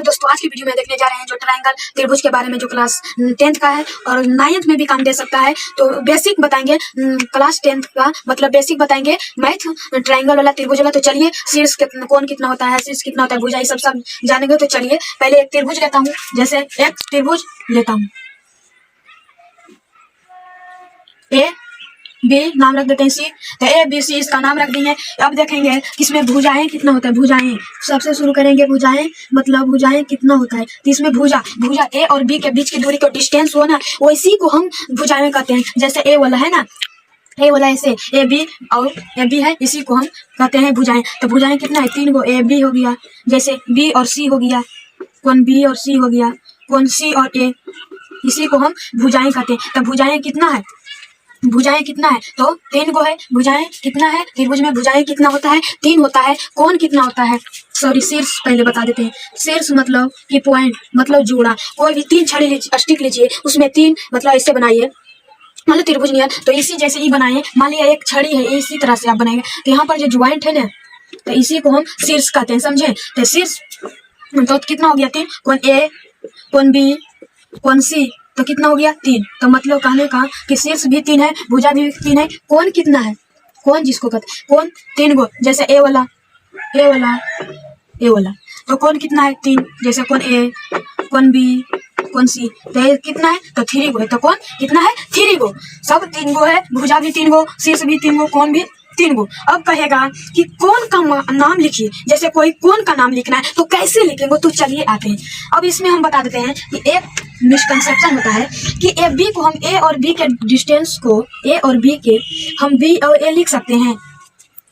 दोस्तों आज की वीडियो में देखने जा रहे हैं जो ट्रायंगल त्रिभुज के बारे में, जो क्लास 10th का है और 9th में भी काम दे सकता है। तो बेसिक बताएंगे क्लास 10th का, मतलब बेसिक बताएंगे मैथ, ट्रायंगल वाला, त्रिभुज वाला। तो चलिए शीर्ष कोण कितना होता है, शीर्ष कितना होता है, भुजा, ये सब जानेंगे। तो चलिए पहले एक त्रिभुज लेता हूँ, जैसे एक त्रिभुज लेता हूँ, ए बी नाम रख देते हैं सी। तो ए बी सी इसका नाम रख देंगे। अब देखेंगे इसमें भुजाएं कितना होता है। भुजाएं सबसे शुरू करेंगे, भुजाएं मतलब भुजाएं कितना होता है। तो इसमें भुजा ए और बी के बीच की दूरी को डिस्टेंस हो ना, वो इसी को हम भुजाएं कहते हैं। जैसे ए वाला है ना, ए वाला ऐसे ए बी और ए बी है, इसी को हम कहते हैं भुजाएं। तो भुजाएं कितना है, 3 गो ए बी हो गया, जैसे बी और सी हो गया, कौन बी और सी हो गया, कौन सी और ए, इसी को हम भुजाएं कहते हैं। तो भुजाएं कितना है, भुजाएं कितना है, तो 3 गो है। भुजाएं कितना है, त्रिभुज में भुजाएं कितना होता है, 3 होता है। कोण कितना होता है, सॉरी शीर्ष पहले बता देते हैं। शीर्ष मतलब कि पॉइंट, मतलब जोड़ा। कोई भी 3 छड़ी लीजिए, स्टिक लीजिए, उसमें 3 मतलब ऐसे बनाइए, मान लो त्रिभुज नियन। तो इसी जैसे ही बनाइए, मान लिया एक छड़ी है, इसी तरह से आप बनाएंगे। तो यहाँ पर जो ज्वाइंट है ना, तो इसी को हम शीर्ष कहते हैं, समझे। तो शीर्ष तो कितना हो गया, 3। कौन ए, कौन बी, कौन सी, तो कितना हो गया, 3। तो मतलब कहने का कि शीर्ष भी 3 है, भुजा भी 3 है। कोण कितना है, कोण जिसको कहते हैं कोण 3 गो, जैसे ए वाला, ए वाला, ए वाला, तो कोण कितना है, 3। जैसे कोण ए, कोण बी, कोण सी, तो ये कितना है, तो 3 गो है। तो कोण कितना है, 3 गो। सब 3 गो है, भुजा भी 3 गो, शीर्ष भी 3 गो, कोण भी 3 गो। अब कहेगा कि कोण का नाम लिखिए। जैसे कोई कोण का नाम लिखना है तो कैसे लिखेंगे, तो चलिए आते हैं। अब इसमें हम बता देते हैं कि एक मिसकंसेप्शन होता है कि ए बी को हम ए और बी के डिस्टेंस को, ए और बी के हम बी और ए लिख सकते हैं।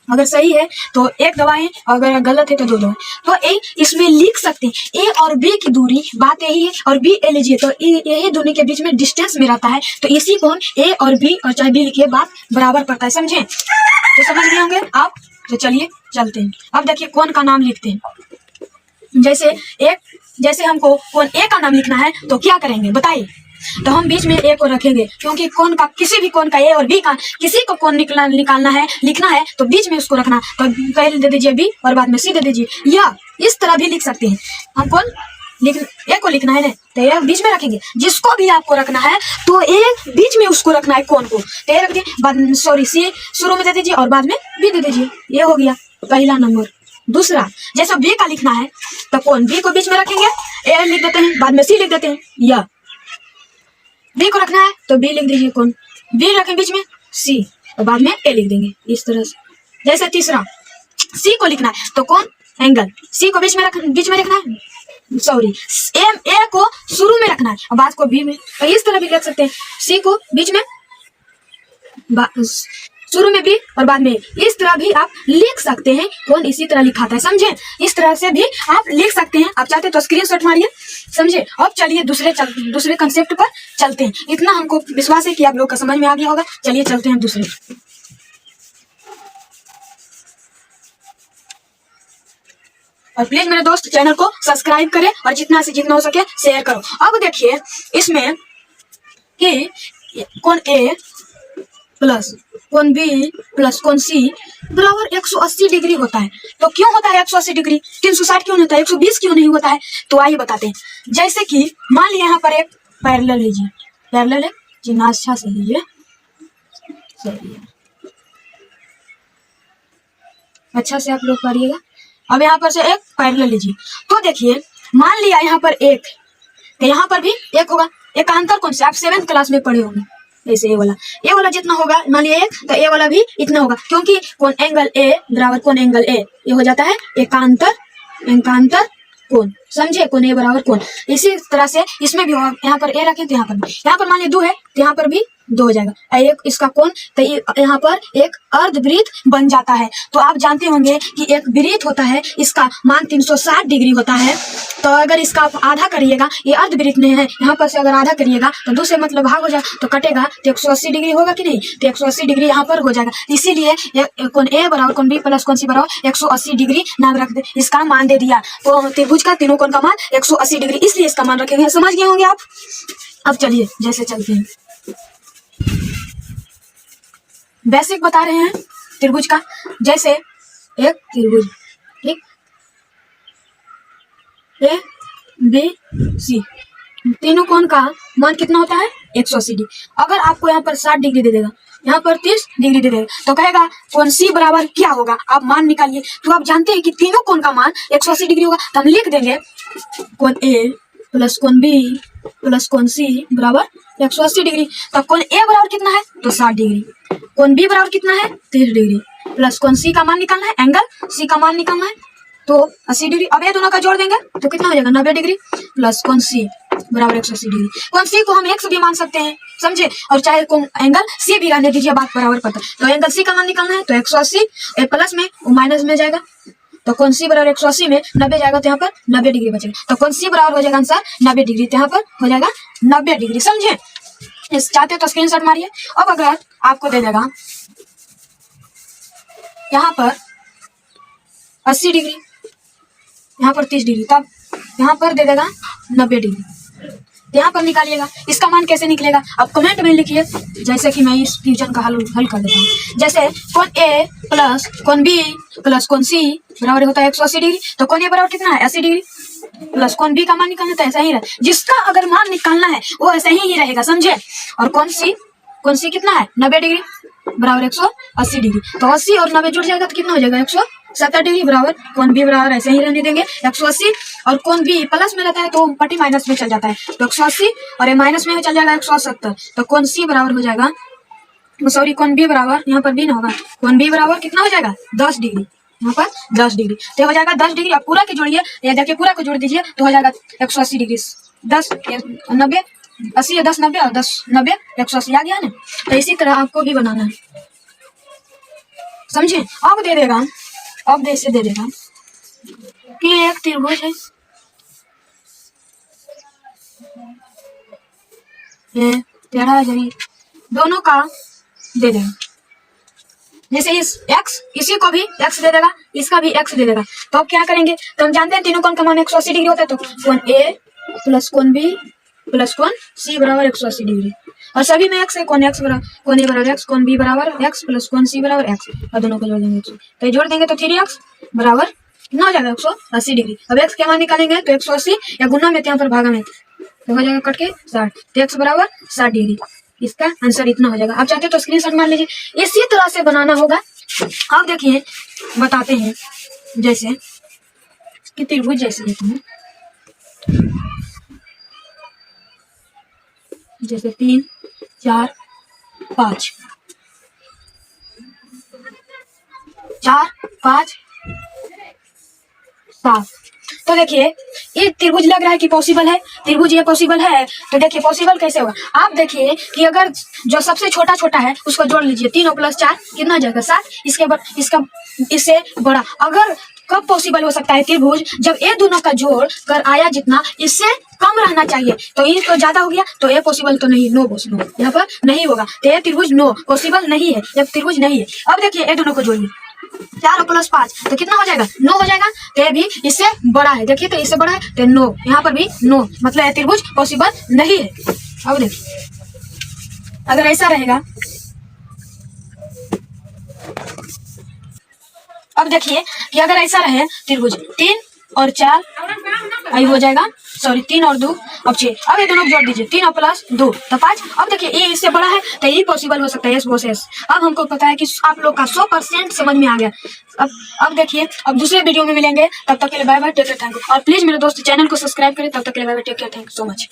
अगर सही है तो एक दबाएं, अगर गलत है तो 2 दबाएं। तो ए इसमें लिख सकते हैं, ए और बी की दूरी, बात यही है। और बी ए लीजिए तो यही दोनों के बीच में डिस्टेंस में रहता है। तो इसी को हम ए और बी, और चाहे बी लिखिए, बात बराबर पड़ता है, समझे। तो समझ गए होंगे आप। तो चलिए चलते हैं। अब देखिए कोण का नाम लिखते हैं। जैसे हमको कोण ए का नाम लिखना है तो क्या करेंगे बताइए। तो हम बीच में ए को रखेंगे, क्योंकि कोण का, किसी भी कोण का, ए और बी का, किसी को कोण निकालना है, लिखना है, तो बीच में उसको रखना। तो पहले दे दीजिए बी और बाद में सी दे दीजिए, या इस तरह भी लिख सकते हैं। हम कोण ए को लिखना है ना, तो ए बीच में रखेंगे। जिसको भी आपको रखना है तो ए बीच में उसको रखना है, कोण को। तो ए रख दिए, बाद में सॉरी सी शुरू में दे दीजिए और बाद में बी दे दीजिए। ये हो गया पहला नंबर। दूसरा, जैसे बी का लिखना है तो कोण बी को बीच में रखेंगे, ए लिख देते हैं, बाद में सी लिख देते हैं। या बी को रखना है तो बी लिख दीजिए, कोण बी रखें बीच में, सी, और बाद में ए लिख देंगे, इस तरह से। जैसे तीसरा, सी को लिखना है तो कोण एंगल, सी को बीच में रखना है, सॉरी ए को शुरू में रखना है और बाद को बी में। तो इस तरह भी लिख सकते हैं, सी को बीच में, शुरू में बी और बाद में। इस तरह भी आप लिख सकते हैं। कौन इसी तरह लिखाता है, समझे। इस तरह से भी आप लिख सकते हैं। आप चाहते तो स्क्रीनशॉट मारिए, समझे। अब चलिए दूसरे कंसेप्ट पर चलते हैं। इतना हमको विश्वास है कि आप लोग का समझ में आ गया होगा। चलिए चलते हैं दूसरे। और प्लीज मेरे दोस्त चैनल को सब्सक्राइब करें और जितना से जितना हो सके शेयर करो। अब देखिए इसमें कि कौन ए प्लस कौन बी प्लस कौन सी बराबर 180 डिग्री होता है। तो क्यों होता है 180 डिग्री, 360 क्यों नहीं होता है, 120 क्यों नहीं होता है। तो आइए बताते हैं। जैसे कि मान लिया यहाँ पर एक पैरेलल लीजिए, पैरेलल है जी ना, अच्छा से लीजिए, सही है, अच्छा से आप लोग करिएगा। अब यहाँ पर से एक पैरेलल लीजिए, तो देखिए मान लिया यहाँ पर एक, तो यहाँ पर भी एक होगा। एकांतर कोण से आप 7th क्लास में पढ़े होंगे। जैसे ए वाला जितना होगा, मान लिया एक, तो ए वाला भी इतना होगा, क्योंकि कोण एंगल ए बराबर कोण एंगल ए, ये हो जाता है एकांतर कोण, समझे। कोण ए बराबर कोण। इसी तरह से इसमें भी होगा। यहाँ पर ए रखें तो यहाँ पर मान लिया 2 है तो यहाँ पर भी 2 हो जाएगा। एक इसका कोण, तो यहाँ पर एक अर्धवृत्त बन जाता है। तो आप जानते होंगे कि एक वृत्त होता है, इसका मान 360 डिग्री होता है। तो अगर इसका आप आधा करिएगा, ये अर्धवृत्त नहीं है, यहाँ पर से अगर आधा करिएगा तो 2 से मतलब भाग हो जाएगा, तो कटेगा तो 180 डिग्री होगा कि नहीं। तो 180 डिग्री यहाँ पर हो जाएगा। इसीलिए कोण ए बराबर कोण बी प्लस कोण सी बराबर 180 डिग्री नाम रख दे, इसका मान दे दिया। तो त्रिभुज का तीनों कोण का मान 180 डिग्री, इसलिए इसका मान रखेंगे। समझ गए होंगे आप। अब चलिए जैसे चलते हैं, बेसिक बता रहे हैं त्रिभुज का। जैसे एक त्रिभुज, ठीक, ए बी सी, तीनों कोण का मान कितना होता है 180 डिग्री। अगर आपको यहाँ पर 60 डिग्री दे देगा, यहाँ पर 30 डिग्री दे देगा, तो कहेगा कोण सी बराबर क्या होगा, आप मान निकालिए। तो आप जानते हैं कि तीनों कोण का मान 180 डिग्री होगा, तो हम लिख देंगे कोण ए प्लस कोण बी प्लस कोण सी बराबर 180 डिग्री। तो कोण ए बराबर कितना है, तो 60 डिग्री, कोण बी बराबर कितना है 30 डिग्री, प्लस कोण सी का मान निकालना है, एंगल सी का मान निकालना है तो 80 डिग्री। अब ये दोनों का जोड़ देंगे तो कितना हो जाएगा 90 डिग्री, प्लस कोण सी बराबर 180 डिग्री। कोण सी को हम एक्स भी मान सकते हैं, समझे, और चाहे कोण एंगल सी भी रहने दीजिए, बात बराबर पता। तो एंगल सी का मान निकालना है तो 180 प्लस में माइनस में जाएगा, तो कोण सी बराबर 180 में 90 जाएगा तो यहाँ पर 90 डिग्री बचेगा। तो कोण सी बराबर हो जाएगा आंसर 90 डिग्री, तो यहाँ पर हो जाएगा 90 डिग्री, समझे। इस चाहते तो स्क्रीनशॉट मारिए। अब अगर आपको दे देगा यहाँ पर 80 डिग्री, यहाँ पर 30 डिग्री, तब यहाँ पर दे देगा 90 डिग्री, यहाँ पर निकालिएगा। इसका मान कैसे निकलेगा आप कमेंट में लिखिए, जैसे कि मैं इस क्वेश्चन का हल कर देता हूँ। जैसे कोण ए प्लस कोण बी प्लस कोण सी बराबर होता है 180 डिग्री, तो कोण ए बराबर कितना है 80 डिग्री, प्लस कोण बी का मान निकालना तो ऐसा ही रहे, जिसका अगर मान निकालना है वो ऐसा ही रहेगा, समझे। और कोण सी कितना है 90 डिग्री बराबर 180 डिग्री, तो 80 और 90 जुड़ जाएगा तो कितना हो जाएगा 170 डिग्री, बराबर कोण बी बराबर ऐसे ही रहने देंगे 180, और कोण बी प्लस में रहता है तो पट्टी माइनस में चल जाता है, तो 180 और ये माइनस में चल जाएगा 170, तो कोण सी बराबर हो जाएगा, सॉरी कोण बी बराबर, यहाँ पर बी ना होगा, कोण बी बराबर कितना हो जाएगा 10 डिग्री, यहाँ पर 10 डिग्री, तो हो जाएगा 10 डिग्री। आप पूरा के जोड़िए, ये देखिए पूरा को जोड़ दीजिए तो हो जाएगा 180 डिग्री, 10 90 80 10 90 और 10 90 180 आ गया ना। तो इसी तरह आपको भी बनाना है, समझे। अब दे देगा, अब ऐसे दे देगा कि एक त्रिभुज है, ये टेढ़ा है जमीन, दोनों का दे देगा। जैसे इस x, इसी को भी x दे देगा, इसका भी x दे देगा, तो अब क्या करेंगे, तो हम जानते हैं तीनों कोण का मान 180 डिग्री होता है, तो कोण a प्लस कोण b प्लस कोण c बराबर 180 डिग्री, और सभी में x है, कोण x बराबर कोण a बराबर x, कोण b बराबर x प्लस कोण c बराबर x, और दोनों को जोड़ देंगे, तो जोड़ देंगे तो 3x बराबर कितना हो जाएगा 180 डिग्री। अब x के मान निकालेंगे तो 180 या गुना में यहाँ पर भागा में तो हो जाएगा कट के 60, तो x बराबर 60 डिग्री, इसका आंसर इतना हो जाएगा। आप चाहते तो स्क्रीनशॉट मार लीजिए, इसी तरह से बनाना होगा। अब देखिए बताते हैं, जैसे कि त्रिभुज जैसे लेते हैं, जैसे 3 4 5 4 5 7, तो देखिए ये त्रिभुज लग रहा है कि पॉसिबल है, त्रिभुज ये पॉसिबल है, तो देखिए पॉसिबल कैसे होगा। आप देखिए कि अगर जो सबसे छोटा छोटा है उसको जोड़ लीजिए, 3 और प्लस 4 कितना जाएगा 7, इससे बड़ा। अगर कब पॉसिबल हो सकता है त्रिभुज, जब ये दोनों का जोड़ कर आया जितना इससे कम रहना चाहिए, तो ये तो ज्यादा हो गया, तो ये पॉसिबल तो नहीं, नो पॉसिबल, यहाँ पर नहीं होगा, तो ये त्रिभुज नो पॉसिबल नहीं है, जब त्रिभुज नहीं है। अब देखिए ये दोनों को जोड़िए, 4 और प्लस 5 तो कितना हो जाएगा 9 हो जाएगा, तो ये भी इससे बड़ा है, देखिए तो इससे बड़ा है तो 9, यहाँ पर भी 9, मतलब ये त्रिभुज पॉसिबल नहीं है। अब देखिए अगर ऐसा रहेगा, अब देखिए कि अगर ऐसा रहे त्रिभुज 3 और 4 आई हो जाएगा, सॉरी 3 और 2 अब 6, अब ये दोनों जोड़ दीजिए 3 और प्लस 2 तो 5। अब देखिए ये इससे बड़ा है तो ये पॉसिबल हो सकता है, यस बोस यस। अब हमको पता है कि आप लोग का 100% समझ में आ गया। अब देखिए अब दूसरे वीडियो में मिलेंगे, तब तक के लिए bye bye, take care, thank you. और प्लीज मेरे दोस्त चैनल को सब्सक्राइब करें, तब तक के लिए bye bye, take care, thank you so much.